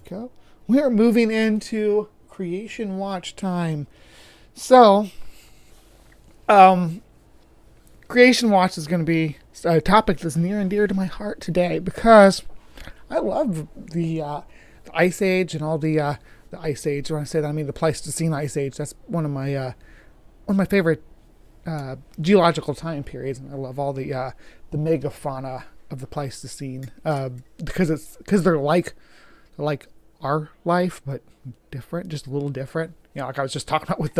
go. We are moving into Creation Watch time. So, Creation Watch is going to be a topic that's near and dear to my heart today because I love the Ice Age and all the Ice Age. When I say that, I mean the Pleistocene Ice Age. That's one of my favorite geological time periods, and I love all the megafauna of the Pleistocene because they're like our life, but different, just a little different. You know, like I was just talking about with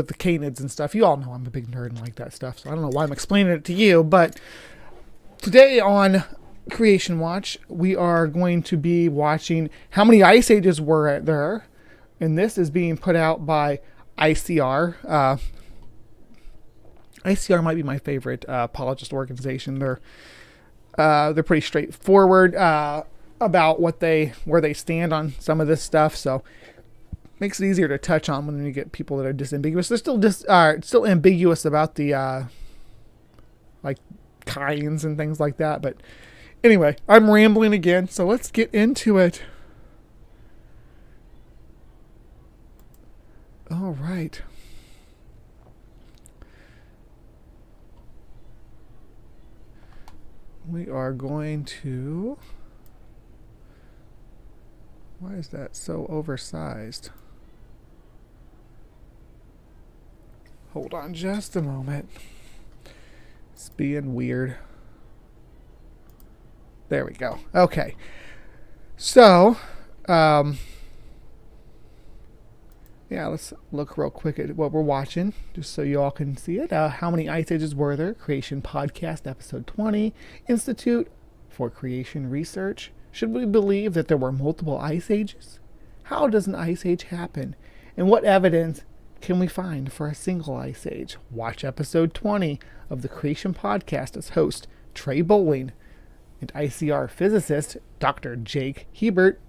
the canids and stuff. You all know I'm a big nerd and like that stuff, so I don't know why I'm explaining it to you. But today on Creation Watch, we are going to be watching how many ice ages were there, and this is being put out by ICR. ICR might be my favorite apologist organization. They're pretty straightforward about where they stand on some of this stuff, so makes it easier to touch on when you get people that are disambiguous. They're still ambiguous about the like kinds and things like that. But anyway, I'm rambling again, so let's get into it. All right. We are going to... Why is that so oversized? Hold on just a moment. It's being weird. There we go. Okay. So, yeah, let's look real quick at what we're watching, just so you all can see it. How many ice ages were there? Creation Podcast, episode 20. Institute for Creation Research. Should we believe that there were multiple ice ages? How does an ice age happen? And what evidence can we find for a single ice age? Watch episode 20 of the Creation Podcast as host Trey Bowling and ICR physicist Dr. Jake Hebert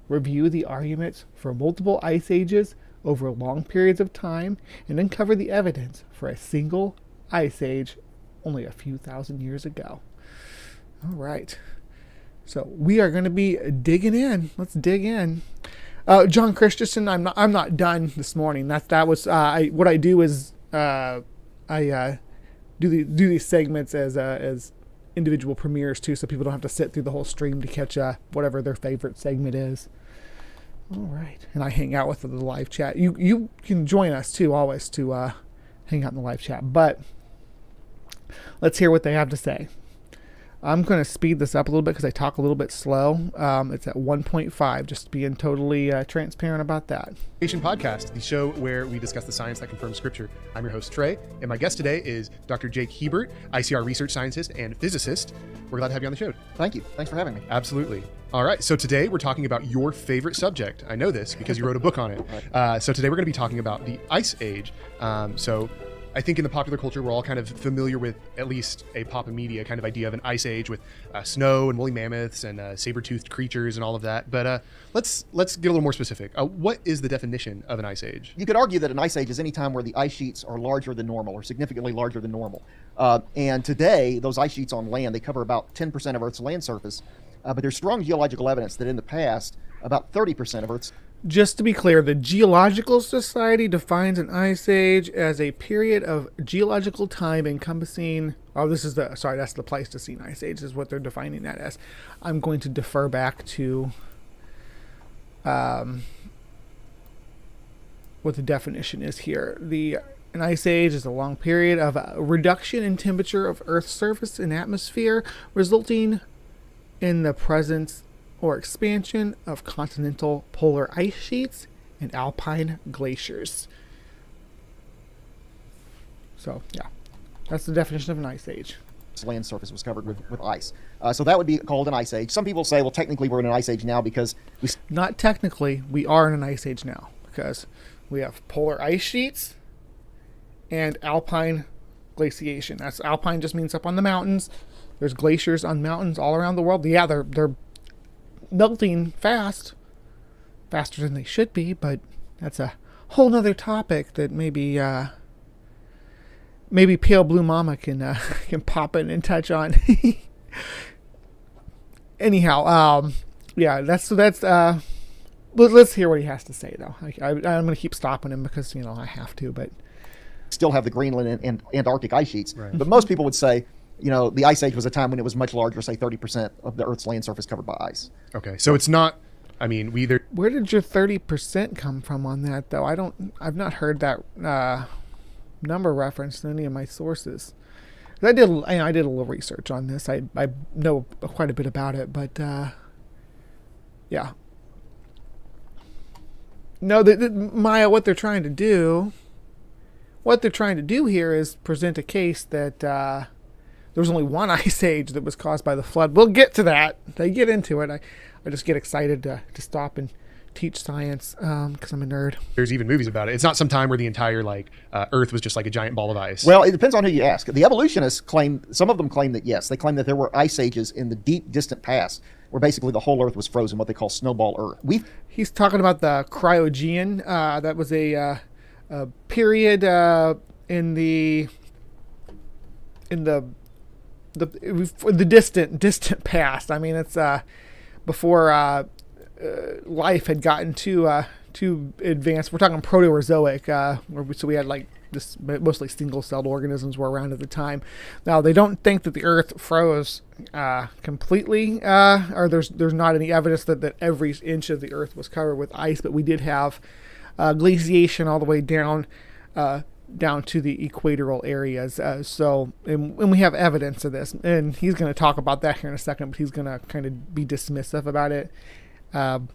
review the arguments for multiple ice ages over long periods of time and uncover the evidence for a single ice age only a few thousand years ago. All right. So we are going to be digging in. Let's dig in. John Christensen, I'm not done this morning. That was what I do is I do these segments as individual premieres too, so people don't have to sit through the whole stream to catch whatever their favorite segment is. All right, and I hang out with the live chat. You can join us too, always to hang out in the live chat. But let's hear what they have to say. I'm going to speed this up a little bit because I talk a little bit slow. It's at 1.5, just being totally transparent about that. Creation Podcast, the show where we discuss the science that confirms Scripture. I'm your host, Trey, and my guest today is Dr. Jake Hebert, ICR research scientist and physicist. We're glad to have you on the show. Thank you. Thanks for having me. Absolutely. All right, so today we're talking about your favorite subject. I know this because you wrote a book on it. Right. So today we're going to be talking about the Ice Age. So I think in the popular culture, we're all kind of familiar with at least a pop of media kind of idea of an ice age with snow and woolly mammoths and saber-toothed creatures and all of that. But let's get a little more specific. What is the definition of an ice age? You could argue that an ice age is any time where the ice sheets are larger than normal or significantly larger than normal. And today, those ice sheets on land, they cover about 10% of Earth's land surface. But there's strong geological evidence that in the past, about 30% of Earth's... Just to be clear, the Geological Society defines an ice age as a period of geological time encompassing... that's the Pleistocene ice age is what they're defining that as. I'm going to defer back to what the definition is here. An ice age is a long period of a reduction in temperature of Earth's surface and atmosphere, resulting in the presence or expansion of continental polar ice sheets and alpine glaciers. So, yeah, that's the definition of an ice age. Land surface was covered with ice. So that would be called an ice age. Some people say, well, technically we're in an ice age now because we... Not technically, we are in an ice age now because we have polar ice sheets and alpine glaciation. That's alpine just means up on the mountains. There's glaciers on mountains all around the world. Yeah, they're melting faster than they should be, but that's a whole nother topic that maybe Pale Blue Mama can pop in and touch on. Anyhow, yeah, that's let's hear what he has to say, though. I'm going to keep stopping him because, I have to, but... Still have the Greenland and Antarctic ice sheets. Right. But most people would say, the Ice Age was a time when it was much larger, say 30% of the Earth's land surface covered by ice. Okay, so it's not... we either... Where did your 30% come from on that, though? I've not heard that number referenced in any of my sources. I did a little research on this. I know quite a bit about it, but yeah. No, Maya, what they're trying to do here is present a case that there was only one ice age that was caused by the flood. We'll get to that. I get into it. I just get excited to stop and teach science because I'm a nerd. There's even movies about it. It's not some time where the entire Earth was just like a giant ball of ice. Well, it depends on who you ask. The evolutionists some of them claim that yes, they claim that there were ice ages in the deep, distant past where basically the whole Earth was frozen, what they call snowball Earth. He's talking about the Cryogenian. That was a period in the distant past. It's before life had gotten too advanced. We're talking Proterozoic, so we had this mostly single-celled organisms were around at the time. Now they don't think that the Earth froze completely, or there's not any evidence that every inch of the Earth was covered with ice, but we did have glaciation all the way down to the equatorial areas. And we have evidence of this, and he's going to talk about that here in a second, but he's going to kind of be dismissive about it.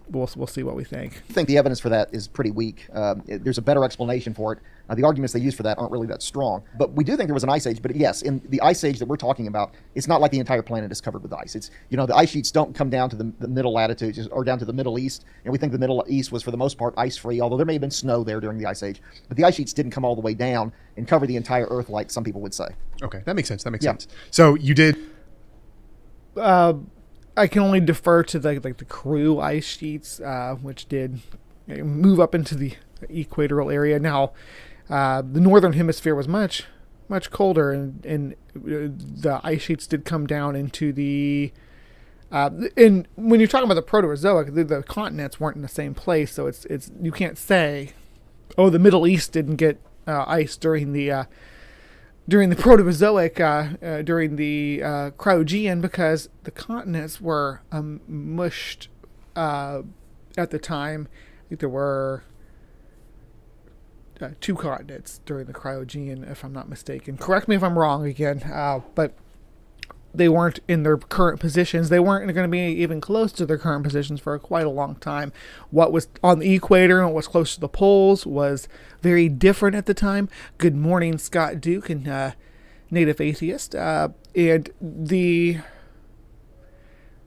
We'll see what we think. I think the evidence for that is pretty weak. There's a better explanation for it. The arguments they use for that aren't really that strong. But we do think there was an ice age. But yes, in the ice age that we're talking about, it's not like the entire planet is covered with ice. It's, the ice sheets don't come down to the middle latitudes or down to the Middle East. And we think the Middle East was for the most part ice-free, although there may have been snow there during the ice age. But the ice sheets didn't come all the way down and cover the entire Earth like some people would say. Okay, that makes sense. Sense. So you did... I can only defer to the Crew ice sheets, which did move up into the equatorial area. Now, the northern hemisphere was much colder, and the ice sheets did come down into the. And when you're talking about the Proterozoic, the continents weren't in the same place, so it's you can't say, oh, the Middle East didn't get ice during the Proterozoic, during the Cryogenian, because the continents were mushed at the time. I think there were 2 continents during the Cryogenian, if I'm not mistaken. Correct me if I'm wrong again, but they weren't in their current positions. They weren't going to be even close to their current positions for quite a long time. What was on the equator and what was close to the poles was very different at the time. Good morning, Scott Duke, and Native Atheist. And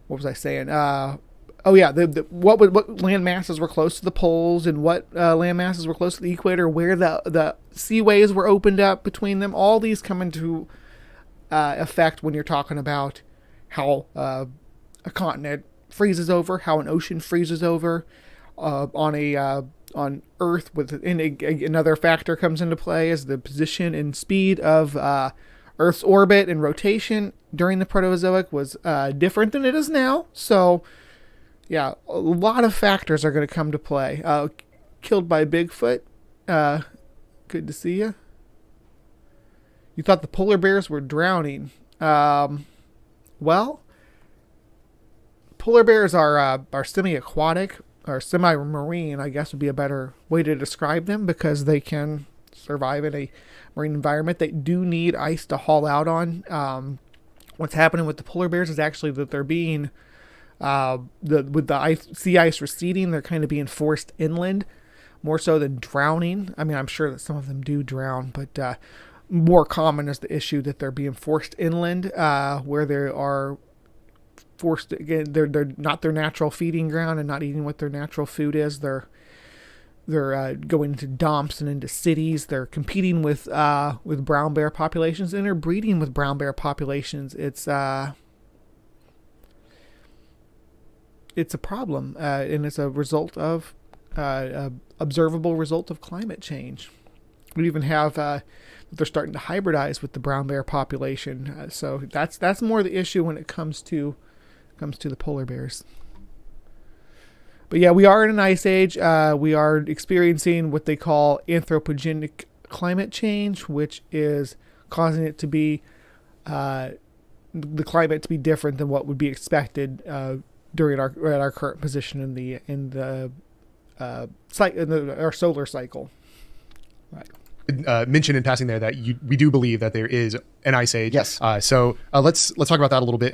what was I saying? What land masses were close to the poles and what land masses were close to the equator, where the seaways were opened up between them. All these come into effect when you're talking about how a continent freezes over, how an ocean freezes over on Earth. Another factor comes into play is the position and speed of Earth's orbit and rotation during the Proterozoic was different than it is now. So, yeah, a lot of factors are going to come to play. Killed by Bigfoot. Good to see you. You thought the polar bears were drowning. Well, polar bears are semi-aquatic, or semi-marine, I guess would be a better way to describe them, because they can survive in a marine environment. They do need ice to haul out on. What's happening with the polar bears is actually that they're being, with the sea ice receding, they're kind of being forced inland, more so than drowning. I'm sure that some of them do drown, but more common is the issue that they're being forced inland, where they are forced, again, they're not their natural feeding ground and not eating what their natural food is. They're going into dumps and into cities. They're competing with brown bear populations, and they're breeding with brown bear populations. It's a problem, and it's a result of observable result of climate change. We even have they're starting to hybridize with the brown bear population. So that's more the issue when it comes to the polar bears. But yeah, we are in an ice age. We are experiencing what they call anthropogenic climate change, which is causing it to be the climate to be different than what would be expected during our current position in our solar cycle. Right. Mention in passing there that we do believe that there is an ice age. Yes. So let's talk about that a little bit.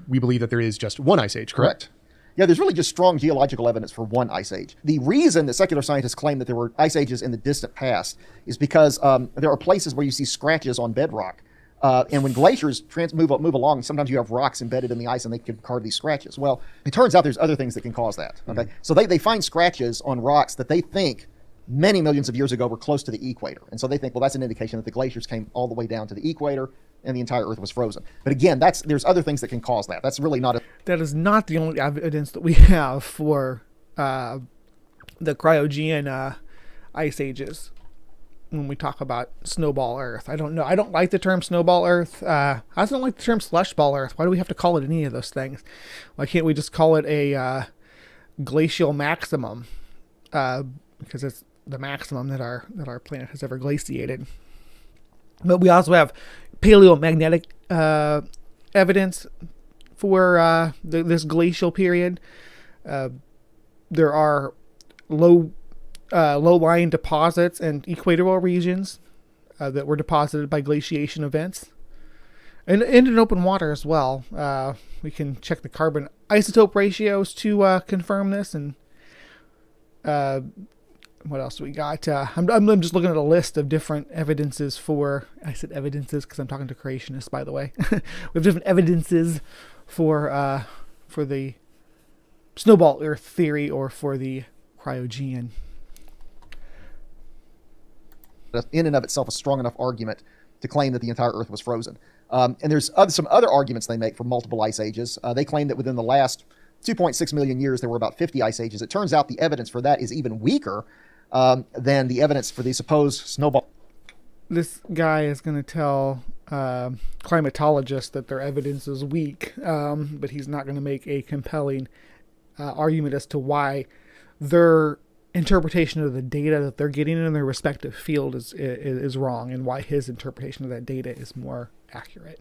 We believe that there is just one ice age, correct? Yeah, there's really just strong geological evidence for one ice age. The reason that secular scientists claim that there were ice ages in the distant past is because there are places where you see scratches on bedrock. And when glaciers move along, sometimes you have rocks embedded in the ice and they can carve these scratches. Well, it turns out there's other things that can cause that. Okay, Mm-hmm. So they find scratches on rocks that they think many millions of years ago were close to the equator. And so they think, well, that's an indication that the glaciers came all the way down to the equator and the entire Earth was frozen. But again, there's other things that can cause that. That's really not That is not the only evidence that we have for the Cryogenian ice ages. When we talk about snowball Earth, I don't know. I don't like the term snowball Earth. I also don't like the term slush ball Earth. Why do we have to call it any of those things? Why can't we just call it a glacial maximum? Because it's the maximum that our planet has ever glaciated. But we also have paleomagnetic evidence for this glacial period. There are low-lying deposits and equatorial regions that were deposited by glaciation events. And in open water as well. We can check the carbon isotope ratios to confirm this. And what else do we got? I'm just looking at a list of different evidences for... I said evidences because I'm talking to Creationists, by the way. We have different evidences for the snowball Earth theory or for the Cryogenian. in and of itself a strong enough argument to claim that the entire Earth was frozen. And there's some other arguments they make for multiple ice ages. They claim that within the last 2.6 million years, there were about 50 ice ages. It turns out the evidence for that is even weaker than the evidence for the supposed snowball. This guy is going to tell climatologists that their evidence is weak, but he's not going to make a compelling argument as to why their interpretation of the data that they're getting in their respective field is wrong, and why his interpretation of that data is more accurate.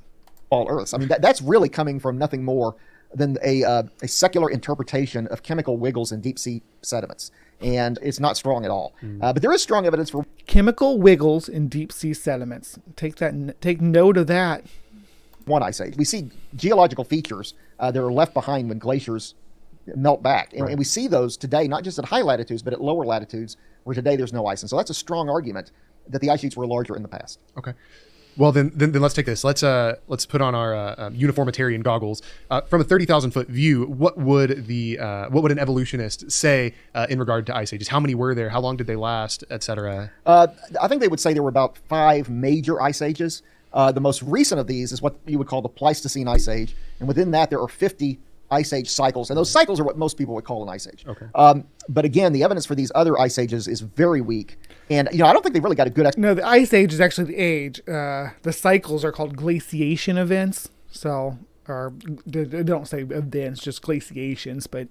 All Earths. I mean, that's really coming from nothing more than a secular interpretation of chemical wiggles in deep sea sediments, and it's not strong at all. But there is strong evidence for Chemical wiggles in deep sea sediments. Take note of that. one ice age. We see geological features that are left behind when glaciers melt back, and we see those today, not just at high latitudes, but at lower latitudes, where today there's no ice. And so that's a strong argument that the ice sheets were larger in the past. Okay. Well, then let's take this. Let's put on our uniformitarian goggles. From a 30,000 foot view, what would an evolutionist say in regard to ice ages? How many were there? How long did they last, etc.? I think they would say there were about 5 major ice ages. The most recent of these is what you would call the Pleistocene ice age, and within that there are 50 ice age cycles, and those cycles are what most people would call an ice age. Okay. But again, the evidence for these other ice ages is very weak, and I don't think they've really got a good No, the ice age is actually the age. The cycles are called glaciation events. So, or they don't say events, just glaciations, but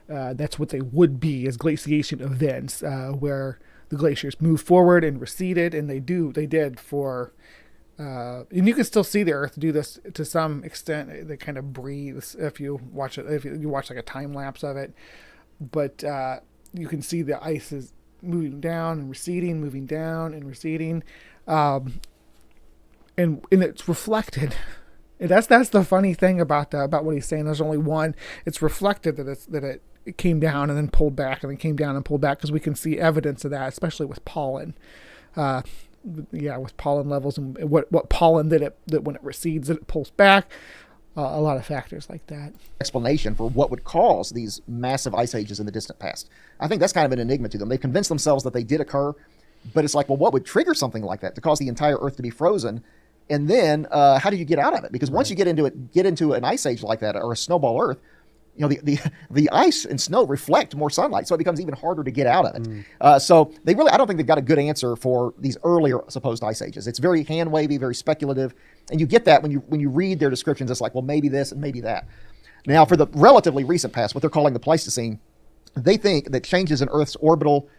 that's what they would be, as glaciation events, where the glaciers move forward and receded, and they did for. And you can still see the Earth do this to some extent. They kind of breathes if you watch it. If you watch like a time lapse of it, but you can see the ice is moving down and receding, moving down and receding, and it's reflected. And that's the funny thing about what he's saying. There's only one. It's reflected that it came down and then pulled back and then came down and pulled back, because we can see evidence of that, especially with pollen. With pollen levels and what pollen that when it recedes, that it pulls back. A lot of factors like that. Explanation for what would cause these massive ice ages in the distant past. I think that's kind of an enigma to them. They've convinced themselves that they did occur, but it's like, well, what would trigger something like that to cause the entire Earth to be frozen? And then how do you get out of it? Because once you get into an ice age like that, or a snowball Earth, the ice and snow reflect more sunlight, so it becomes even harder to get out of it. So I don't think they've got a good answer for these earlier supposed ice ages. It's very hand wavy, very speculative, and you get that when you read their descriptions. It's like, well, maybe this and maybe that. Now, for the relatively recent past, what they're calling the Pleistocene, They think that changes in Earth's orbital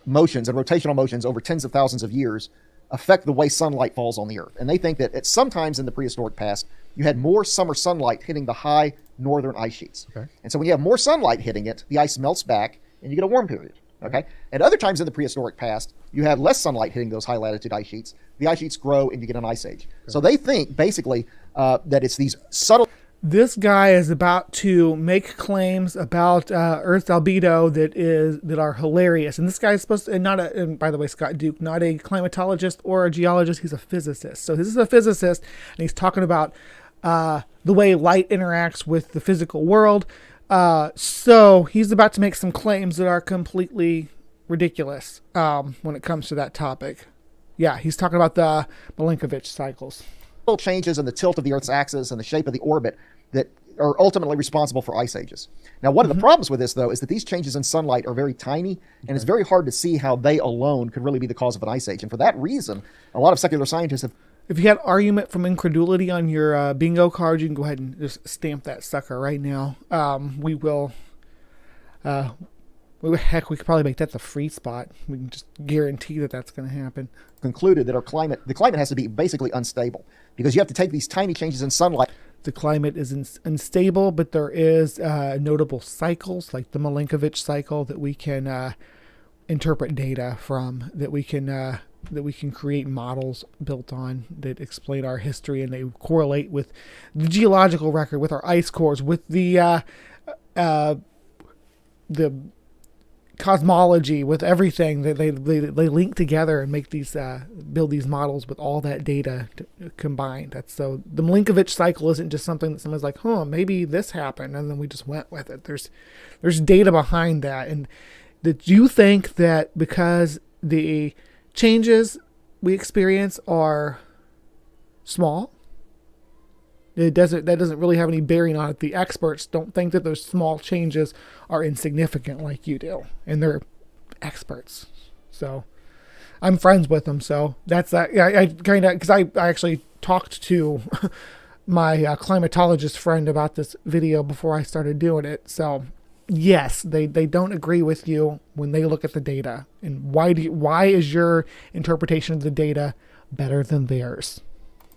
motions and rotational motions over tens of thousands of years affect the way sunlight falls on the Earth. And they think that at sometimes in the prehistoric past, you had more summer sunlight hitting the high northern ice sheets. Okay. And so when you have more sunlight hitting it, the ice melts back and you get a warm period. Okay. At other times in the prehistoric past, you had less sunlight hitting those high latitude ice sheets. The ice sheets grow and you get an ice age. So they think basically that it's these subtle. This guy is about to make claims about Earth's albedo that are hilarious. And this guy is supposed to, and by the way, Scott Duke, not a climatologist or a geologist. He's a physicist. So this is a physicist, and he's talking about the way light interacts with the physical world. So he's about to make some claims that are completely ridiculous when it comes to that topic. Yeah, he's talking about the Milankovitch cycles. Changes in the tilt of the Earth's axis and the shape of the orbit that are ultimately responsible for ice ages. Now, one of the problems with this, though, is that these changes in sunlight are very tiny, and it's very hard to see how they alone could really be the cause of an ice age. And for that reason, a lot of secular scientists have... If you had argument from incredulity on your bingo card, you can go ahead and just stamp that sucker right now. We will... heck, we could probably make that the free spot. We can just guarantee that that's going to happen. Concluded that the climate has to be basically unstable because you have to take these tiny changes in sunlight. The climate is unstable, but there is notable cycles like the Milankovitch cycle that we can interpret data from, that we can create models built on that explain our history, and they correlate with the geological record, with our ice cores, with the cosmology, with everything that they link together and make these build these models with all that data combined. That's so the Milankovitch cycle isn't just something that someone's like, maybe this happened and then we just went with it. There's data behind that. And did you think that because the changes we experience are small, that doesn't really have any bearing on it? The experts don't think that those small changes are insignificant like you do, and they're experts. So I'm friends with them. So that's that. I kind of, because I actually talked to my climatologist friend about this video before I started doing it. So yes, they don't agree with you when they look at the data. And why is your interpretation of the data better than theirs?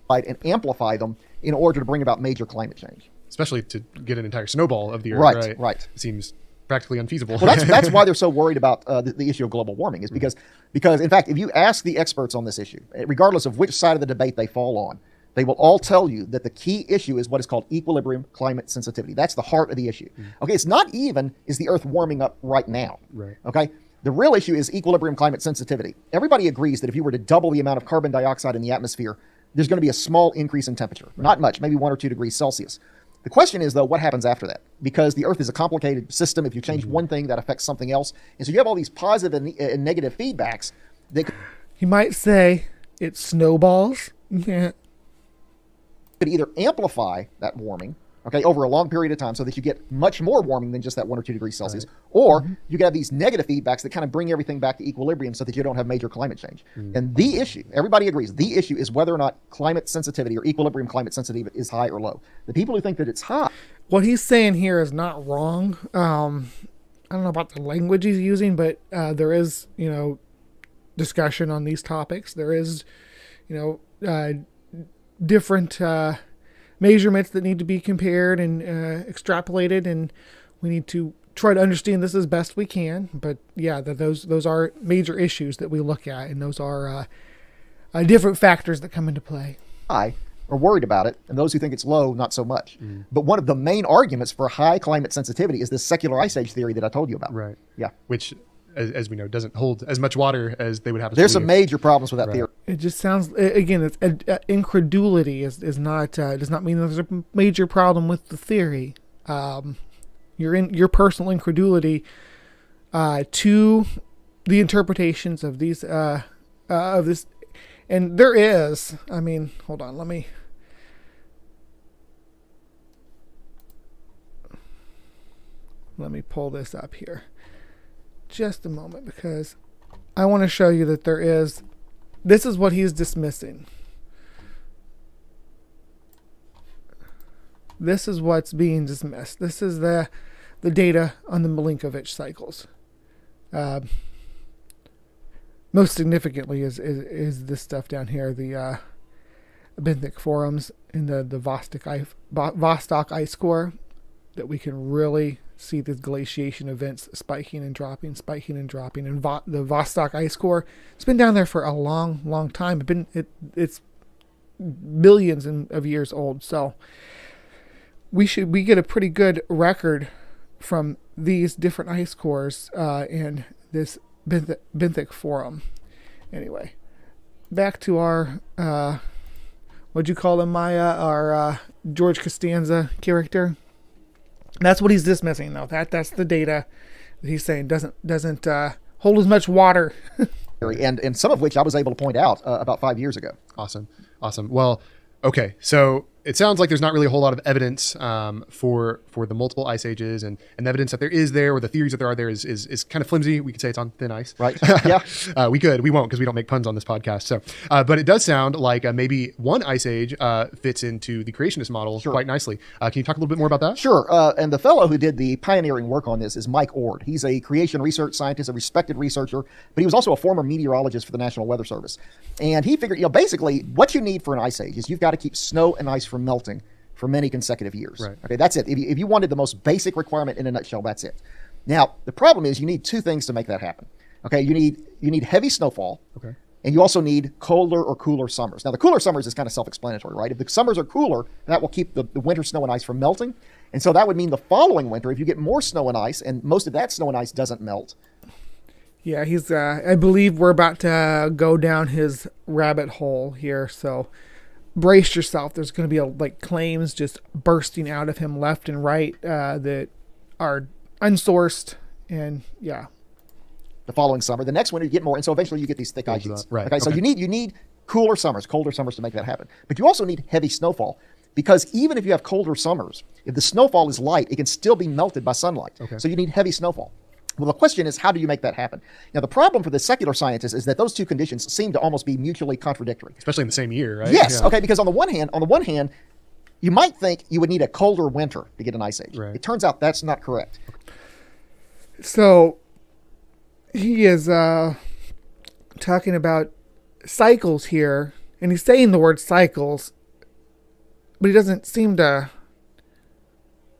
And amplify them in order to bring about major climate change. Especially to get an entire snowball of the Earth, right. It seems practically unfeasible. Well, that's why they're so worried about the issue of global warming, is because in fact, if you ask the experts on this issue, regardless of which side of the debate they fall on, they will all tell you that the key issue is what is called equilibrium climate sensitivity. That's the heart of the issue. Okay, it's not even is the Earth warming up right now. Right. Okay, the real issue is equilibrium climate sensitivity. Everybody agrees that if you were to double the amount of carbon dioxide in the atmosphere, there's going to be a small increase in temperature. Right. Not much, maybe 1 or 2 degrees Celsius. The question is, though, what happens after that? Because the Earth is a complicated system. If you change one thing, that affects something else. And so you have all these positive and negative feedbacks. You might say it snowballs. Yeah. Could either amplify that warming, okay, over a long period of time so that you get much more warming than just that 1 or 2 degrees Celsius, right. Or you get these negative feedbacks that kind of bring everything back to equilibrium so that you don't have major climate change. And the issue, everybody agrees, the issue is whether or not climate sensitivity or equilibrium climate sensitivity is high or low. The people who think that it's high. What he's saying here is not wrong. I don't know about the language he's using, but there is, discussion on these topics. There is, different measurements that need to be compared and extrapolated, and we need to try to understand this as best we can. But yeah, those are major issues that we look at, and those are different factors that come into play. High are worried about it, and those who think it's low, not so much. But one of the main arguments for high climate sensitivity is this secular ice age theory that I told you about. Right. Yeah. Which, as we know, doesn't hold as much water as they would have. There's some major problems with that theory. It just sounds, again, it's incredulity is not does not mean there's a major problem with the theory. Your personal incredulity to the interpretations of these of this, and there is. I mean, hold on, let me pull this up here. Just a moment, because I want to show you that there is. This is what he's dismissing. This is what's being dismissed. This is the the data on the Milankovitch cycles. Most significantly is this stuff down here, the benthic forums in the Vostok ice core, that we can really see these glaciation events spiking and dropping. And the Vostok ice core, it's been down there for a long time. It's billions of years old. So we get a pretty good record from these different ice cores and this benthic forum. Anyway, back to our what'd you call him, Maya? Our George Costanza character. That's what he's dismissing, though. That's the data that he's saying doesn't hold as much water. and some of which I was able to point out about 5 years ago. Awesome. Well, okay. So it sounds like there's not really a whole lot of evidence for the multiple ice ages, and the evidence that there is there, or the theories that there are there, is kind of flimsy. We could say it's on thin ice. Right. Yeah. We won't, because we don't make puns on this podcast. So, but it does sound like maybe one ice age fits into the creationist model quite nicely. Can you talk a little bit more about that? Sure. And the fellow who did the pioneering work on this is Mike Ord. He's a creation research scientist, a respected researcher, but he was also a former meteorologist for the National Weather Service. And he figured, basically what you need for an ice age is you've got to keep snow and ice from melting for many consecutive years. Right. Okay, that's it. If you wanted the most basic requirement in a nutshell, that's it. Now, the problem is you need two things to make that happen. Okay, you need heavy snowfall. Okay. And you also need colder or cooler summers. Now, the cooler summers is kind of self-explanatory, right? If the summers are cooler, that will keep the winter snow and ice from melting. And so that would mean the following winter, if you get more snow and ice, and most of that snow and ice doesn't melt. Yeah, he's. I believe we're about to go down his rabbit hole here, so brace yourself. There's going to be claims just bursting out of him left and right that are unsourced, and yeah. The following summer, the next winter you get more, and so eventually you get these thick ice sheets. Right. Okay, so you need cooler summers to make that happen, but you also need heavy snowfall, because even if you have colder summers, if the snowfall is light, it can still be melted by sunlight. Okay. So you need heavy snowfall. Well, the question is, how do you make that happen? Now, the problem for the secular scientists is that those two conditions seem to almost be mutually contradictory. Especially in the same year, right? Yes. Yeah. Okay. Because on the one hand, you might think you would need a colder winter to get an ice age. Right. It turns out that's not correct. So he is talking about cycles here, and he's saying the word cycles, but he doesn't seem to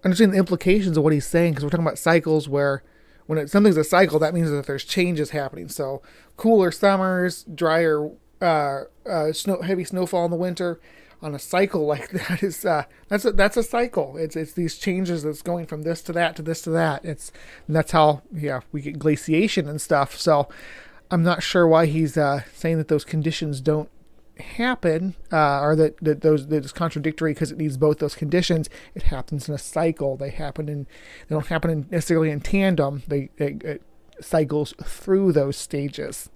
understand the implications of what he's saying, because we're talking about cycles where when something's a cycle, that means that there's changes happening. So cooler summers, drier, heavy snowfall in the winter. On a cycle like that is that's a cycle. It's these changes that's going from this to that to this to that. That's how we get glaciation and stuff. So I'm not sure why he's saying that those conditions don't happen, or that it's contradictory, because it needs both those conditions. It happens in a cycle. They don't happen necessarily in tandem. It cycles through those stages.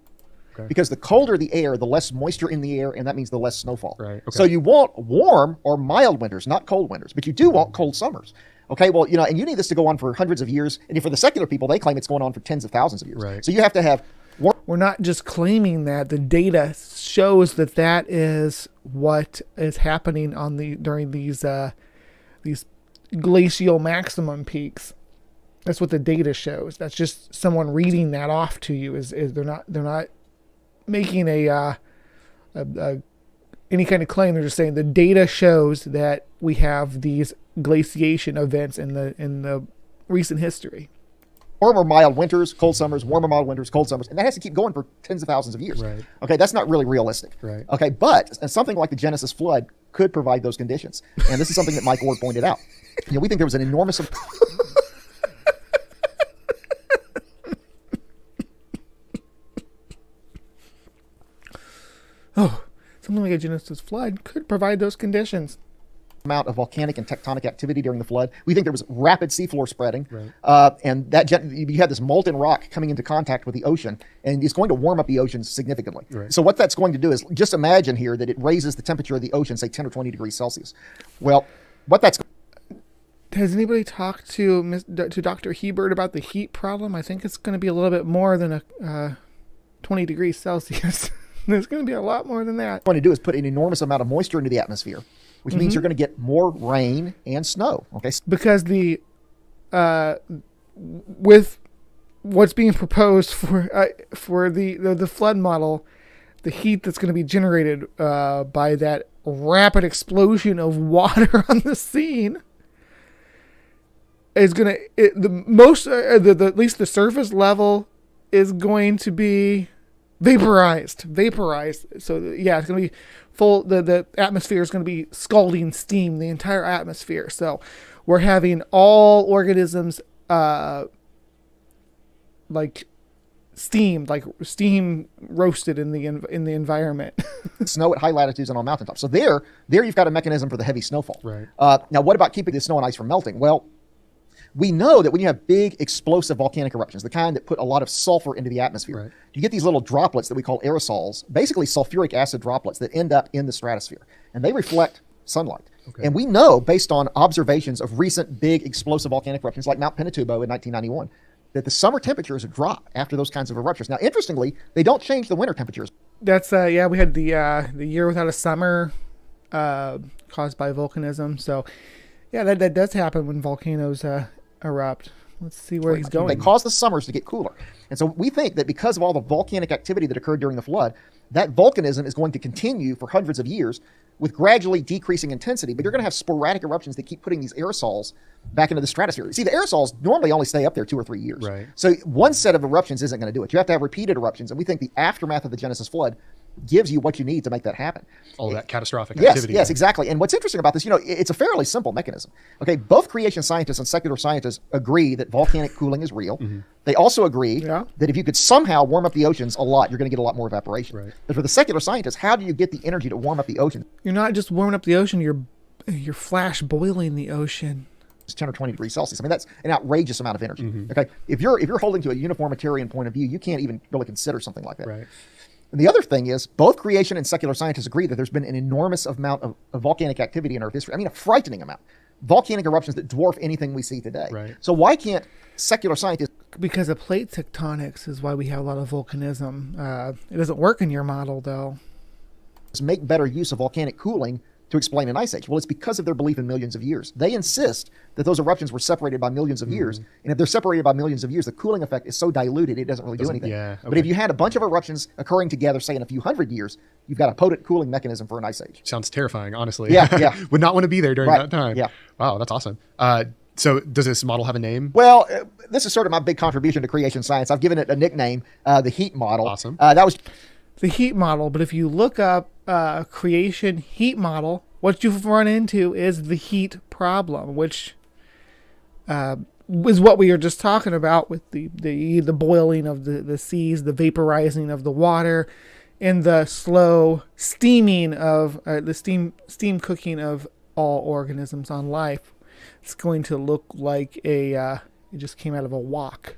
Okay. Because the colder the air, the less moisture in the air, and that means the less snowfall. Right. Okay. So you want warm or mild winters, not cold winters, but you do want cold summers. Okay, well, and you need this to go on for hundreds of years, and for the secular people, they claim it's going on for tens of thousands of years. Right. So you have to have warm. We're not just claiming that. The data shows that is what is happening during these glacial maximum peaks. That's what the data shows. That's just someone reading that off to you. Is they're not making any kind of claim. They're just saying the data shows that we have these glaciation events in the recent history. Warmer, mild winters, cold summers, warmer, mild winters, cold summers. And that has to keep going for tens of thousands of years. Right. Okay, that's not really realistic. Right. Okay, but something like the Genesis flood could provide those conditions. And this is something that Mike Ward pointed out. We think there was an enormous... Something like a Genesis flood could provide those conditions. amount of volcanic and tectonic activity during the flood. We think there was rapid seafloor spreading, right. And that you had this molten rock coming into contact with the ocean, and it's going to warm up the ocean significantly. Right. So what that's going to do is, just imagine here that it raises the temperature of the ocean, say 10 or 20 degrees Celsius. Well, what that's... Has anybody talked to Dr. Hebert about the heat problem? I think it's going to be a little bit more than a 20 degrees Celsius. There's going to be a lot more than that. What going to do is put an enormous amount of moisture into the atmosphere, which means you're going to get more rain and snow. Okay. Because the with what's being proposed for the flood model, the heat that's going to be generated by that rapid explosion of water on the scene is going to at least the surface level is going to be vaporized. So yeah, it's going to be full. The atmosphere is going to be scalding steam, the entire atmosphere. So we're having all organisms like steam roasted in the environment. Snow at high latitudes and on mountaintops. So there you've got a mechanism for the heavy snowfall. Right. Now, what about keeping the snow and ice from melting? Well, we know that when you have big explosive volcanic eruptions, the kind that put a lot of sulfur into the atmosphere, right, you get these little droplets that we call aerosols, basically sulfuric acid droplets that end up in the stratosphere, and they reflect sunlight. Okay. And we know, based on observations of recent big explosive volcanic eruptions like Mount Pinatubo in 1991, that the summer temperatures drop after those kinds of eruptions. Now, interestingly, they don't change the winter temperatures. That's we had the year without a summer caused by volcanism. So yeah, that does happen when volcanoes erupt. Let's see where he's going. They cause the summers to get cooler. And so we think that because of all the volcanic activity that occurred during the flood, that volcanism is going to continue for hundreds of years with gradually decreasing intensity, but you're going to have sporadic eruptions that keep putting these aerosols back into the stratosphere. See, the aerosols normally only stay up there 2 or 3 years. Right. So one set of eruptions isn't going to do it. You have to have repeated eruptions, and we think the aftermath of the Genesis flood gives you what you need to make that happen. All that catastrophic activity. Yes, exactly. And what's interesting about this, it's a fairly simple mechanism. Okay, both creation scientists and secular scientists agree that volcanic cooling is real. Mm-hmm. They also agree that if you could somehow warm up the oceans a lot, you're going to get a lot more evaporation. Right. But for the secular scientists, how do you get the energy to warm up the ocean? You're not just warming up the ocean, you're flash boiling the ocean. It's 10 or 20 degrees Celsius. I mean, that's an outrageous amount of energy. Mm-hmm. Okay, if you're holding to a uniformitarian point of view, you can't even really consider something like that. Right. And the other thing is, both creation and secular scientists agree that there's been an enormous amount of volcanic activity in Earth history. I mean, a frightening amount. Volcanic eruptions that dwarf anything we see today. Right. So why can't secular scientists... Because of plate tectonics is why we have a lot of volcanism. It doesn't work in your model, though. ...make better use of volcanic cooling to explain an ice age? Well, it's because of their belief in millions of years. They insist that those eruptions were separated by millions of years. And if they're separated by millions of years, the cooling effect is so diluted, it doesn't really do anything. Yeah, okay. But if you had a bunch of eruptions occurring together, say in a few hundred years, you've got a potent cooling mechanism for an ice age. Sounds terrifying, honestly. Yeah. Would not want to be there during that time. Yeah. Wow, that's awesome. So does this model have a name? Well, this is sort of my big contribution to creation science. I've given it a nickname, the heat model. Awesome. That was the heat model. But if you look up creation heat model, what you've run into is the heat problem, which is what we were just talking about with the boiling of the seas, the vaporizing of the water, and the slow steaming of the steam cooking of all organisms on life. It's going to look like it just came out of a wok.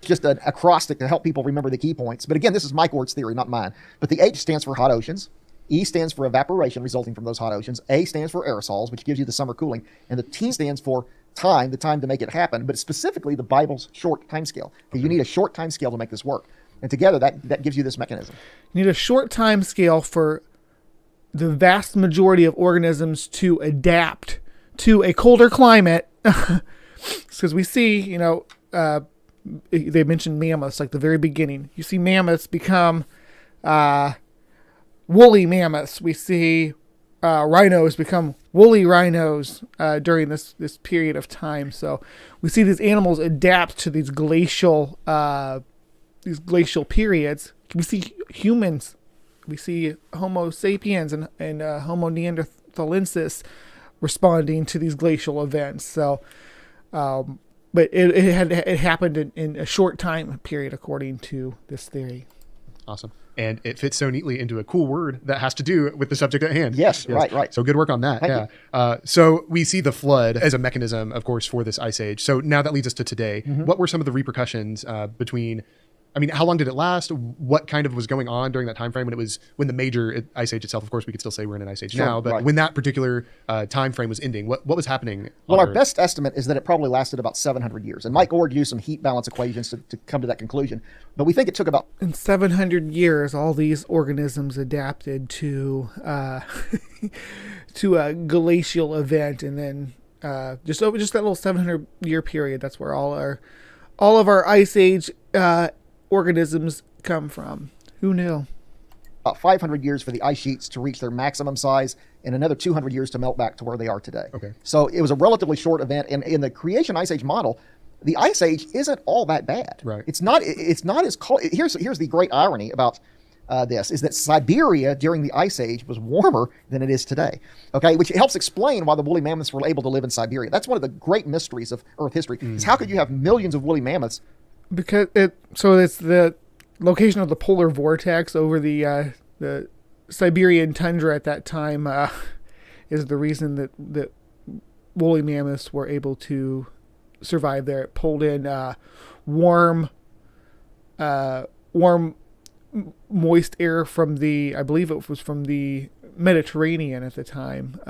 Just an acrostic to help people remember the key points. But again, this is Mike Ort's theory, not mine. But the H stands for hot oceans. E stands for evaporation resulting from those hot oceans. A stands for aerosols, which gives you the summer cooling. And the T stands for time, the time to make it happen. But specifically the Bible's short time scale. Okay. You need a short time scale to make this work. And together that gives you this mechanism. You need a short time scale for the vast majority of organisms to adapt to a colder climate. Because we see, they mentioned mammoths, like the very beginning. You see mammoths become woolly mammoths. We see rhinos become woolly rhinos during this period of time. So we see these animals adapt to these glacial periods. We see humans. We see Homo sapiens and Homo neanderthalensis responding to these glacial events. So, but it happened in a short time period, according to this theory. Awesome. And it fits so neatly into a cool word that has to do with the subject at hand. Yes. Right. So good work on that. Thank you. So we see the flood as a mechanism, of course, for this ice age. So now that leads us to today. Mm-hmm. What were some of the repercussions how long did it last? What kind of was going on during that time frame when the major ice age itself? Of course, we could still say we're in an ice age now, but when that particular time frame was ending, what was happening? Well, our best estimate is that it probably lasted about 700 years. And Mike Ord used some heat balance equations to come to that conclusion. But we think it took about... In 700 years, all these organisms adapted to to a glacial event, and then just that little 700-year period. That's where all of our Ice Age organisms come from. Who knew? About 500 years for the ice sheets to reach their maximum size, and another 200 years to melt back to where they are today. Okay. So it was a relatively short event, and in the creation Ice Age model, the Ice Age isn't all that bad. Right. It's not as cold. Here's the great irony about this is that Siberia during the Ice Age was warmer than it is today. Okay, which helps explain why the woolly mammoths were able to live in Siberia. That's one of the great mysteries of Earth history. Is how could you have millions of woolly mammoths? Because it's the location of the polar vortex over the Siberian tundra at that time is the reason that woolly mammoths were able to survive there. It pulled in warm, moist air from I believe it was from the Mediterranean at the time.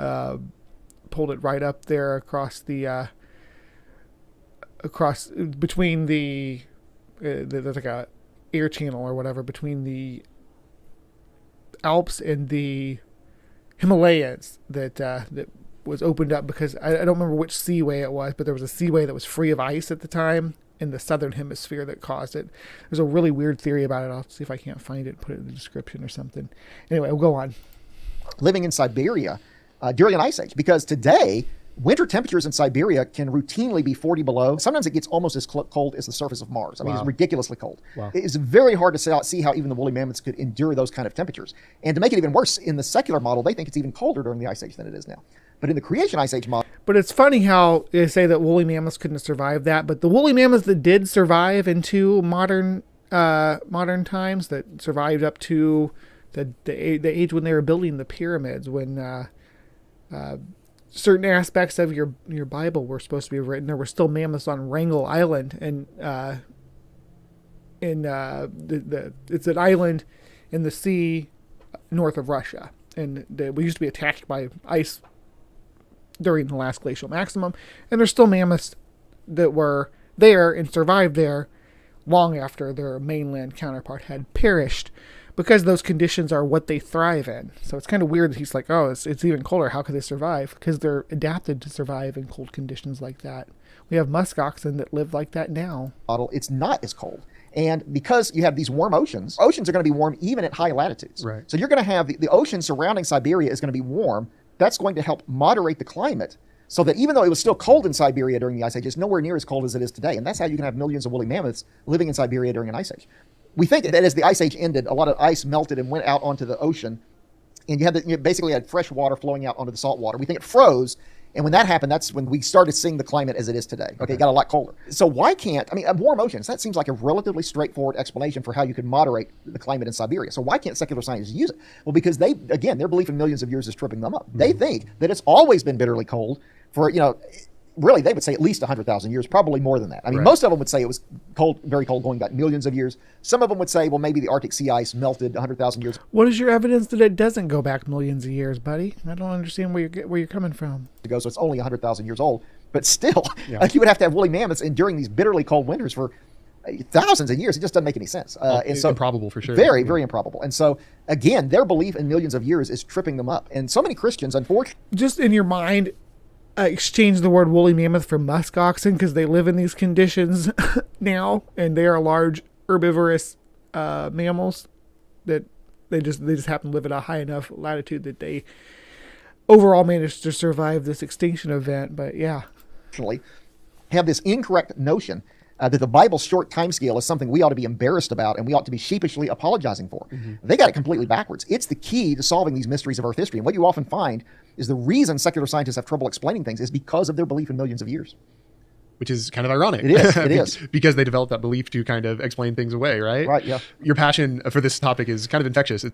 Pulled it right up there across between there's like a air channel or whatever between the Alps and the Himalayas that was opened up because I don't remember which seaway it was, but there was a seaway that was free of ice at the time in the southern hemisphere that caused it. There's a really weird theory about it. I'll see if I can't find it and put it in the description or something. Anyway, we'll go on. Living in Siberia during an ice age, because today winter temperatures in Siberia can routinely be 40 below. Sometimes it gets almost as cold as the surface of Mars. I mean, it's ridiculously cold. Wow. It is very hard to see how even the woolly mammoths could endure those kind of temperatures. And to make it even worse, in the secular model, they think it's even colder during the Ice Age than it is now. But in the creation Ice Age model... But it's funny how they say that woolly mammoths couldn't have survived that, but the woolly mammoths that did survive into modern times, that survived up to the age when they were building the pyramids, when certain aspects of your Bible were supposed to be written, there were still mammoths on Wrangel Island, and it's an island in the sea north of Russia, and we used to be attacked by ice during the last glacial maximum, and there's still mammoths that were there and survived there long after their mainland counterpart had perished, because those conditions are what they thrive in. So it's kind of weird that he's like, oh, it's even colder. How could they survive? Because they're adapted to survive in cold conditions like that. We have musk oxen that live like that now. It's not as cold. And because you have these warm oceans are going to be warm even at high latitudes. Right. So you're going to have the ocean surrounding Siberia is going to be warm. That's going to help moderate the climate so that even though it was still cold in Siberia during the Ice Age, it's nowhere near as cold as it is today. And that's how you can have millions of woolly mammoths living in Siberia during an Ice Age. We think that as the Ice Age ended, a lot of ice melted and went out onto the ocean, and you basically had fresh water flowing out onto the salt water. We think it froze, and when that happened, that's when we started seeing the climate as it is today. Okay, it got a lot colder. So why can't, warm oceans, that seems like a relatively straightforward explanation for how you could moderate the climate in Siberia. So why can't secular scientists use it? Well, because their belief in millions of years is tripping them up. Mm-hmm. They think that it's always been bitterly cold for, really, they would say at least 100,000 years, probably more than that. I mean, most of them would say it was cold, very cold, going back millions of years. Some of them would say, well, maybe the Arctic sea ice melted 100,000 years. What is your evidence that it doesn't go back millions of years, buddy? I don't understand where you're coming from. Ago, so it's only 100,000 years old. But still, you would have to have woolly mammoths enduring these bitterly cold winters for thousands of years. It just doesn't make any sense. And so improbable for sure. Very, very improbable. And so, again, their belief in millions of years is tripping them up. And so many Christians, unfortunately... Just in your mind... exchange the word woolly mammoth for musk oxen because they live in these conditions now, and they are large herbivorous mammals that they just happen to live at a high enough latitude that they overall managed to survive this extinction event. But yeah, actually have this incorrect notion that the Bible's short time scale is something we ought to be embarrassed about and we ought to be sheepishly apologizing for. Mm-hmm. They got it completely backwards. It's the key to solving these mysteries of Earth history. And what you often find is the reason secular scientists have trouble explaining things is because of their belief in millions of years. Which is kind of ironic. It is. It is. Because they developed that belief to kind of explain things away, right? Right, yeah. Your passion for this topic is kind of infectious.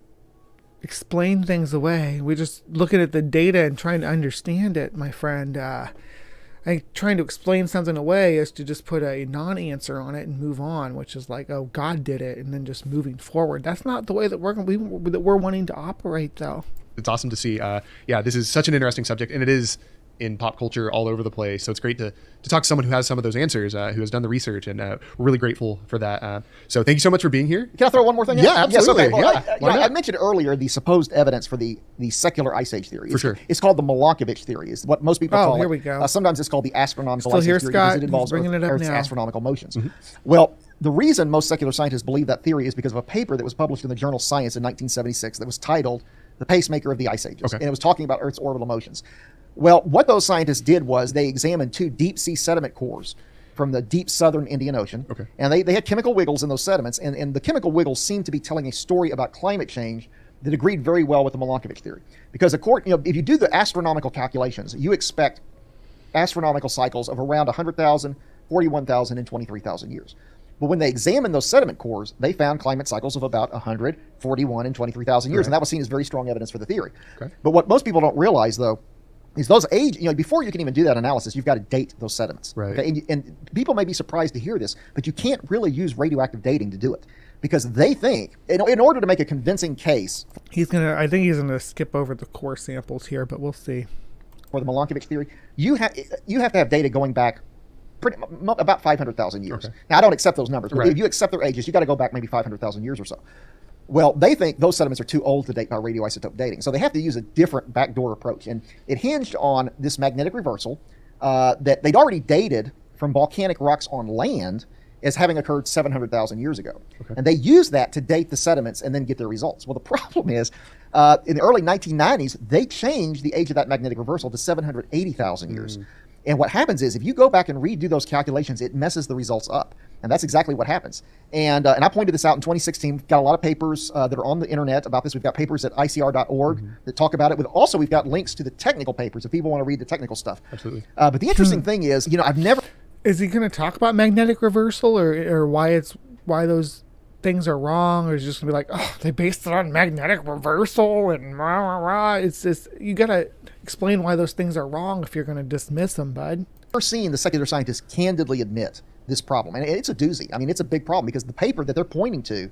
Explain things away. We're just looking at the data and trying to understand it, my friend. Trying to explain something away is to just put a non-answer on it and move on, which is like, oh, God did it, and then just moving forward. That's not the way that we're wanting to operate, though. It's awesome to see. This is such an interesting subject, and it is in pop culture all over the place. So it's great to talk to someone who has some of those answers, who has done the research, and we're really grateful for that. So thank you so much for being here. Can I throw one more thing in? Yeah, absolutely. Yes, okay. Well, Yeah, I mentioned earlier the supposed evidence for the secular ice age theory. For sure. It's called the Milankovitch theory, is what most people call it. Here we go. Sometimes it's called the astronomical Still ice here, age theory Scott. because it involves He's bringing it up Earth's now. astronomical motions. Well, the reason most secular scientists believe that theory is because of a paper that was published in the journal Science in 1976 that was titled "The Pacemaker of the Ice Ages," and it was talking about Earth's orbital motions. Well, what those scientists did was they examined 2 deep-sea sediment cores from the deep southern Indian Ocean, and they had chemical wiggles in those sediments, and the chemical wiggles seemed to be telling a story about climate change that agreed very well with the Milankovitch theory. Because if you do the astronomical calculations, you expect astronomical cycles of around 100,000, 41,000, and 23,000 years. But when they examined those sediment cores, they found climate cycles of about 100, 41, and 23,000 years, and that was seen as very strong evidence for the theory. But what most people don't realize, though, is those age, before you can even do that analysis, you've got to date those sediments. Okay? And people may be surprised to hear this, but you can't really use radioactive dating to do it, because they think, in order to make a convincing case, I think he's gonna skip over the core samples here, but we'll see. For the Milankovitch theory, you have to have data going back about 500,000 years. Now, I don't accept those numbers, but if you accept their ages, you got to go back maybe 500,000 years or so. Well, they think those sediments are too old to date by radioisotope dating, so they have to use a different backdoor approach, and it hinged on this magnetic reversal that they'd already dated from volcanic rocks on land as having occurred 700,000 years ago. And they used that to date the sediments and then get their results. Well, the problem is, in the early 1990s, they changed the age of that magnetic reversal to 780,000 years. And what happens is, if you go back and redo those calculations, it messes the results up. And that's exactly what happens. And I pointed this out in 2016. We've got a lot of papers that are on the internet about this. We've got papers at ICR.org that talk about it. Also, we've got links to the technical papers if people want to read the technical stuff. Absolutely. But the interesting thing is, I've never... Is he going to talk about magnetic reversal or why those things are wrong, or is he just going to be like, oh, they based it on magnetic reversal and rah, rah, rah. It's just, you got to explain why those things are wrong if you're going to dismiss them, bud. We're seeing the secular scientists candidly admit this problem. And it's a doozy. I mean, it's a big problem because the paper that they're pointing to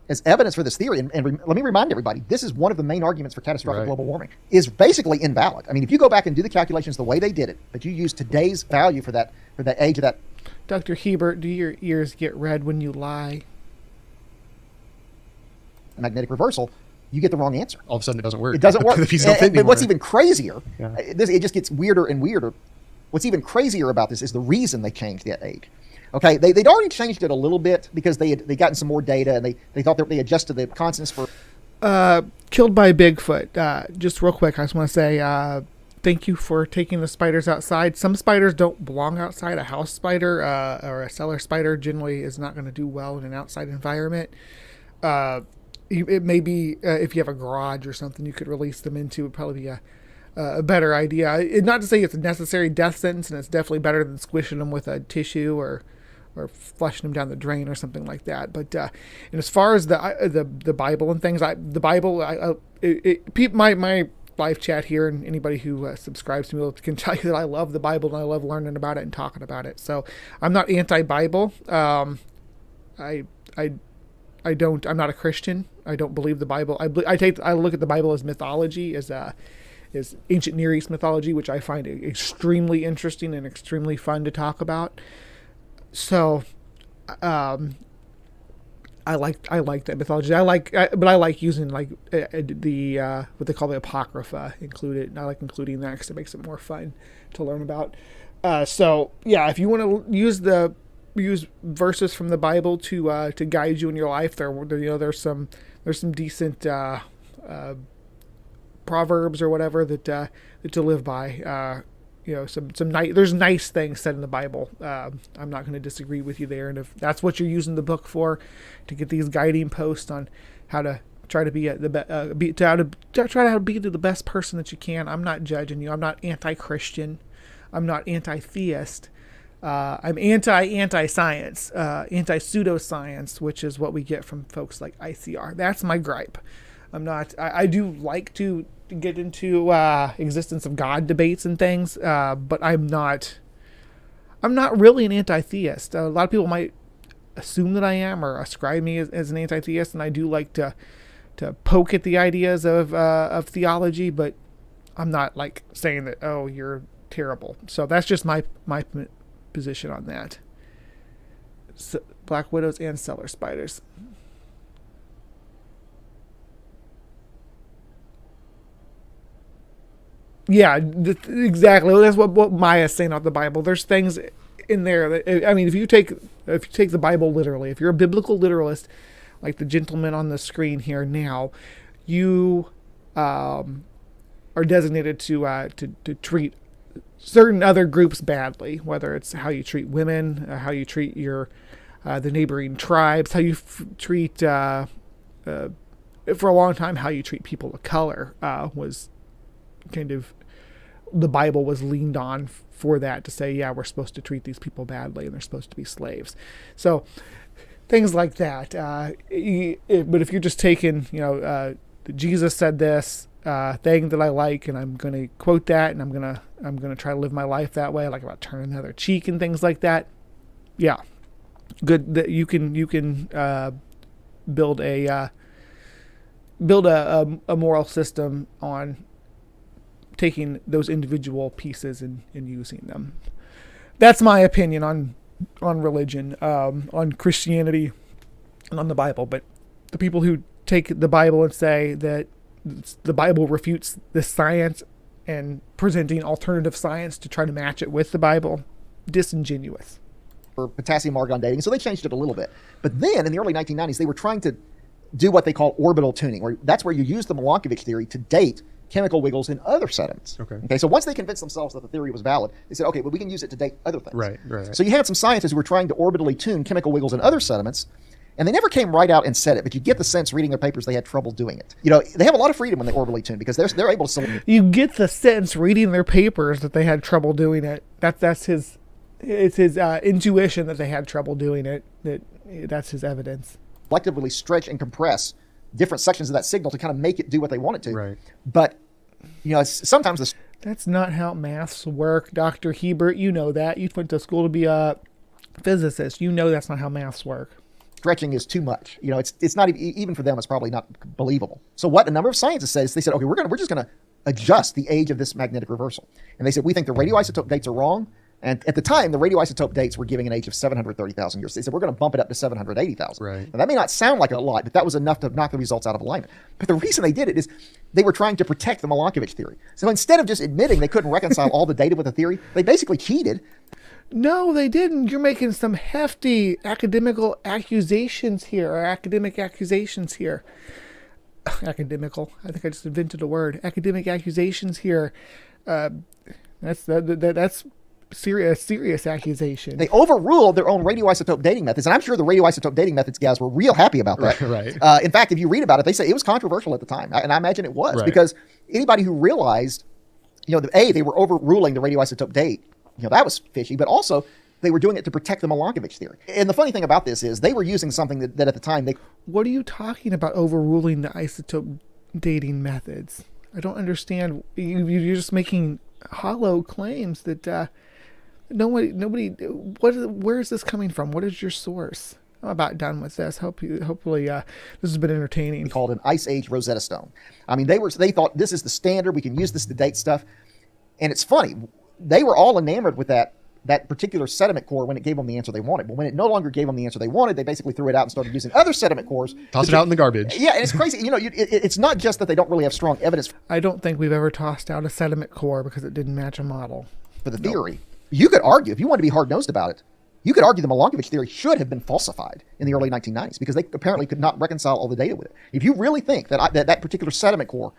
as evidence for this theory, and let me remind everybody, this is one of the main arguments for catastrophic global warming, is basically invalid. I mean, if you go back and do the calculations the way they did it, but you use today's value for that age of that... Dr. Hebert, do your ears get red when you lie? Magnetic reversal, you get the wrong answer. All of a sudden, it doesn't work. It doesn't work. But what's even crazier, it just gets weirder and weirder. What's even crazier about this is the reason they changed that age. Okay, they'd already changed it a little bit because they gotten some more data, and they thought they adjusted the constants for... Killed by Bigfoot. Just real quick, I just want to say thank you for taking the spiders outside. Some spiders don't belong outside. A house spider or a cellar spider generally is not going to do well in an outside environment. It may be if you have a garage or something you could release them into, would probably be a better idea. Not to say it's a necessary death sentence, and it's definitely better than squishing them with a tissue or flushing them down the drain or something like that. But and as far as the Bible and things, my live chat here, and anybody who subscribes to me can tell you that I love the Bible and I love learning about it and talking about it. So I'm not anti-Bible. I'm not a Christian. I don't believe the Bible. I look at the Bible as mythology, as ancient Near East mythology, which I find extremely interesting and extremely fun to talk about. So, I like that mythology. But I like using what they call the Apocrypha included. I like including that because it makes it more fun to learn about. So yeah, if you want to use verses from the Bible to guide you in your life, there's some decent proverbs or whatever that to live by. There's nice things said in the Bible. I'm not going to disagree with you there. And if that's what you're using the book for, to get these guiding posts on how to try to be the best person that you can, I'm not judging you. I'm not anti-Christian. I'm not anti-theist. I'm anti-science, anti-pseudoscience, which is what we get from folks like ICR. That's my gripe. I do like to get into existence of God debates and things, but I'm not really an anti-theist. A lot of people might assume that I am or ascribe me as an anti-theist, and I do like to poke at the ideas of theology, but I'm not like saying that, oh, you're terrible. So that's just my position on that. So, black widows and cellar spiders. Yeah, exactly. That's what Maya's saying about the Bible. There's things in there that, I mean, if you take the Bible literally, if you're a biblical literalist, like the gentleman on the screen here now, you are designated to treat certain other groups badly, whether it's how you treat women, how you treat your the neighboring tribes, how you treat for a long time how you treat people of color was kind of, the Bible was leaned on for that, to say, yeah, we're supposed to treat these people badly and they're supposed to be slaves. So things like that. But if you're just taking, Jesus said this thing that I like, and I'm going to quote that, and I'm going to try to live my life that way, like about turning the other cheek and things like that. Yeah, good. That you can build a moral system on taking those individual pieces and using them. That's my opinion on religion, on Christianity, and on the Bible. But the people who take the Bible and say that the Bible refutes the science and presenting alternative science to try to match it with the Bible, disingenuous. For potassium argon dating, so they changed it a little bit. But then in the early 1990s, they were trying to do what they call orbital tuning, that's where you use the Milankovitch theory to date chemical wiggles in other sediments. Okay. So once they convinced themselves that the theory was valid, they said, okay, well, we can use it to date other things. Right. So you had some scientists who were trying to orbitally tune chemical wiggles in other sediments, and they never came right out and said it, but you get the sense reading their papers they had trouble doing it. They have a lot of freedom when they orbitally tune, because they're able to... You get the sense reading their papers that they had trouble doing it. That's his intuition that they had trouble doing it. That's his evidence. Selectively stretch and compress different sections of that signal to kind of make it do what they want it to. Right. But, sometimes that's not how maths work, Dr. Hebert. You know that. You went to school to be a physicist. You know that's not how maths work. Stretching is too much. It's not even for them. It's probably not believable. So what a number of scientists say is they said, okay, we're just going to adjust the age of this magnetic reversal. And they said, we think the radioisotope dates are wrong. And at the time, the radioisotope dates were giving an age of 730,000 years. They said, we're going to bump it up to 780,000. Right. Now, that may not sound like a lot, but that was enough to knock the results out of alignment. But the reason they did it is they were trying to protect the Milankovitch theory. So instead of just admitting they couldn't reconcile all the data with the theory, they basically cheated. No, they didn't. You're making some hefty academical accusations here, or academic accusations here. Academical. I think I just invented a word. Academic accusations here. That's serious accusation. They overruled their own radioisotope dating methods, and I'm sure the radioisotope dating methods guys were real happy about that. Right. In fact, if you read about it, they say it was controversial at the time, and I imagine it was, because anybody who realized, they were overruling the radioisotope date, that was fishy, but also they were doing it to protect the Milankovitch theory. And the funny thing about this is they were using something that at the time they... What are you talking about, overruling the isotope dating methods? I don't understand. You're just making hollow claims that nobody. Where is this coming from? What is your source? I'm about done with this. Hopefully, this has been entertaining. Called an Ice Age Rosetta Stone. I mean, they thought this is the standard. We can use this to date stuff. And it's funny. They were all enamored with that particular sediment core when it gave them the answer they wanted. But when it no longer gave them the answer they wanted, they basically threw it out and started using other sediment cores. Toss it out in the garbage. Yeah, and it's crazy. It's not just that they don't really have strong evidence. I don't think we've ever tossed out a sediment core because it didn't match a model. For the theory. Nope. You could argue, if you wanted to be hard-nosed about it, you could argue the Milankovitch theory should have been falsified in the early 1990s because they apparently could not reconcile all the data with it. If you really think that particular sediment core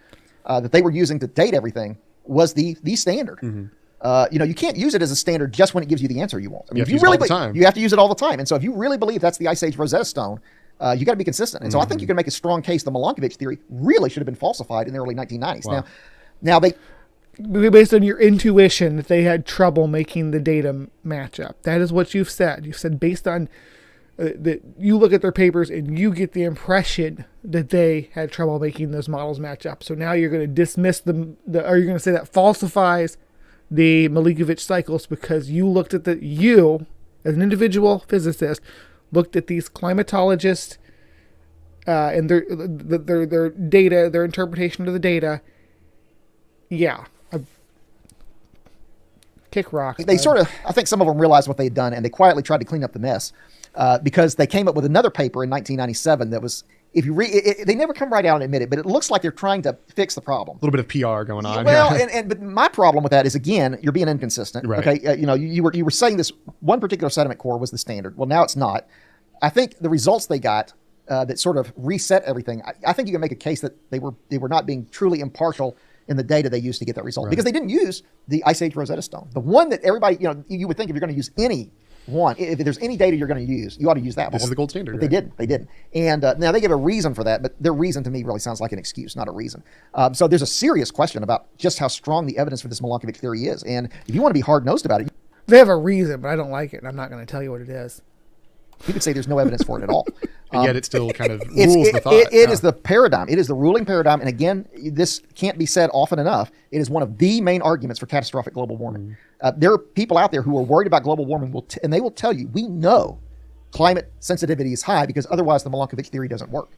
that they were using to date everything was the standard, you can't use it as a standard just when it gives you the answer you want. I mean, you have to use it all the time. And so if you really believe that's the Ice Age Rosetta Stone, you got to be consistent. And so I think you can make a strong case the Milankovitch theory really should have been falsified in the early 1990s. Wow. Now they... Based on your intuition that they had trouble making the data match up. That is what you've said. You've said based on that you look at their papers and you get the impression that they had trouble making those models match up. So now you're going to dismiss them, or you're going to say that falsifies the Milankovitch cycles because you looked at you as an individual physicist looked at these climatologists and their data, their interpretation of the data. Yeah. Kick rocks. They bud. sort of, I think some of them realized what they had done, and they quietly tried to clean up the mess because they came up with another paper in 1997 that was, if you read, they never come right out and admit it, but it looks like they're trying to fix the problem. A little bit of PR going on. Well, Yeah. but my problem with that is, again, you're being inconsistent. Right. Okay, you were saying this one particular sediment core was the standard. Well, now it's not. I think the results they got that sort of reset everything. I think you can make a case that they were not being truly impartial in the data they used to get that result, because they didn't use the Ice Age Rosetta Stone, the one that everybody, you would think if you're going to use any one, if there's any data you're going to use, you ought to use that one. This is the gold standard. But they didn't. And now they give a reason for that, but their reason to me really sounds like an excuse, not a reason. So there's a serious question about just how strong the evidence for this Milankovitch theory is. And if you want to be hard-nosed about it, They have a reason, but I don't like it, and I'm not going to tell you what it is. you could say there's no evidence for it at all. And yet it still kind of rules the thought. It Yeah. is the paradigm. It is the ruling paradigm. And again, this can't be said often enough. It is one of the main arguments for catastrophic global warming. There are people out there who are worried about global warming, and they will tell you, we know climate sensitivity is high because otherwise the Milankovitch theory doesn't work.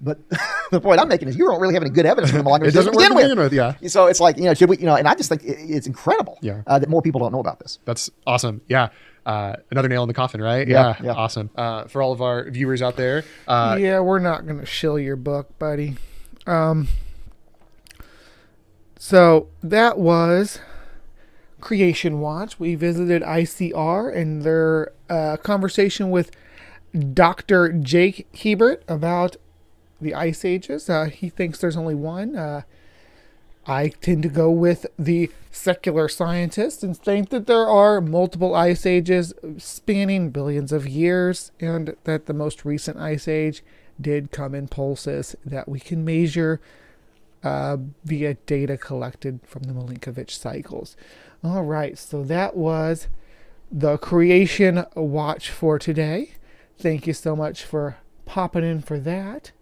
But the point I'm making is you don't really have any good evidence for the Milankovitch It theory doesn't to work begin to begin with. with, yeah. So it's like, should we, and I just think it's incredible that more people don't know about this. That's awesome. Yeah. Another nail in the coffin, right? Yeah. Awesome. For all of our viewers out there, Yeah, we're not going to shill your book, buddy. So that was CreationWatch. We visited ICR and their conversation with Dr. Jake Hebert about the Ice Ages. He thinks there's only one. I tend to go with the secular scientist and think that there are multiple ice ages spanning billions of years, and that the most recent ice age did come in pulses that we can measure via data collected from the Milankovitch cycles. All right, so that was the Creation Watch for today. Thank you so much for popping in for that.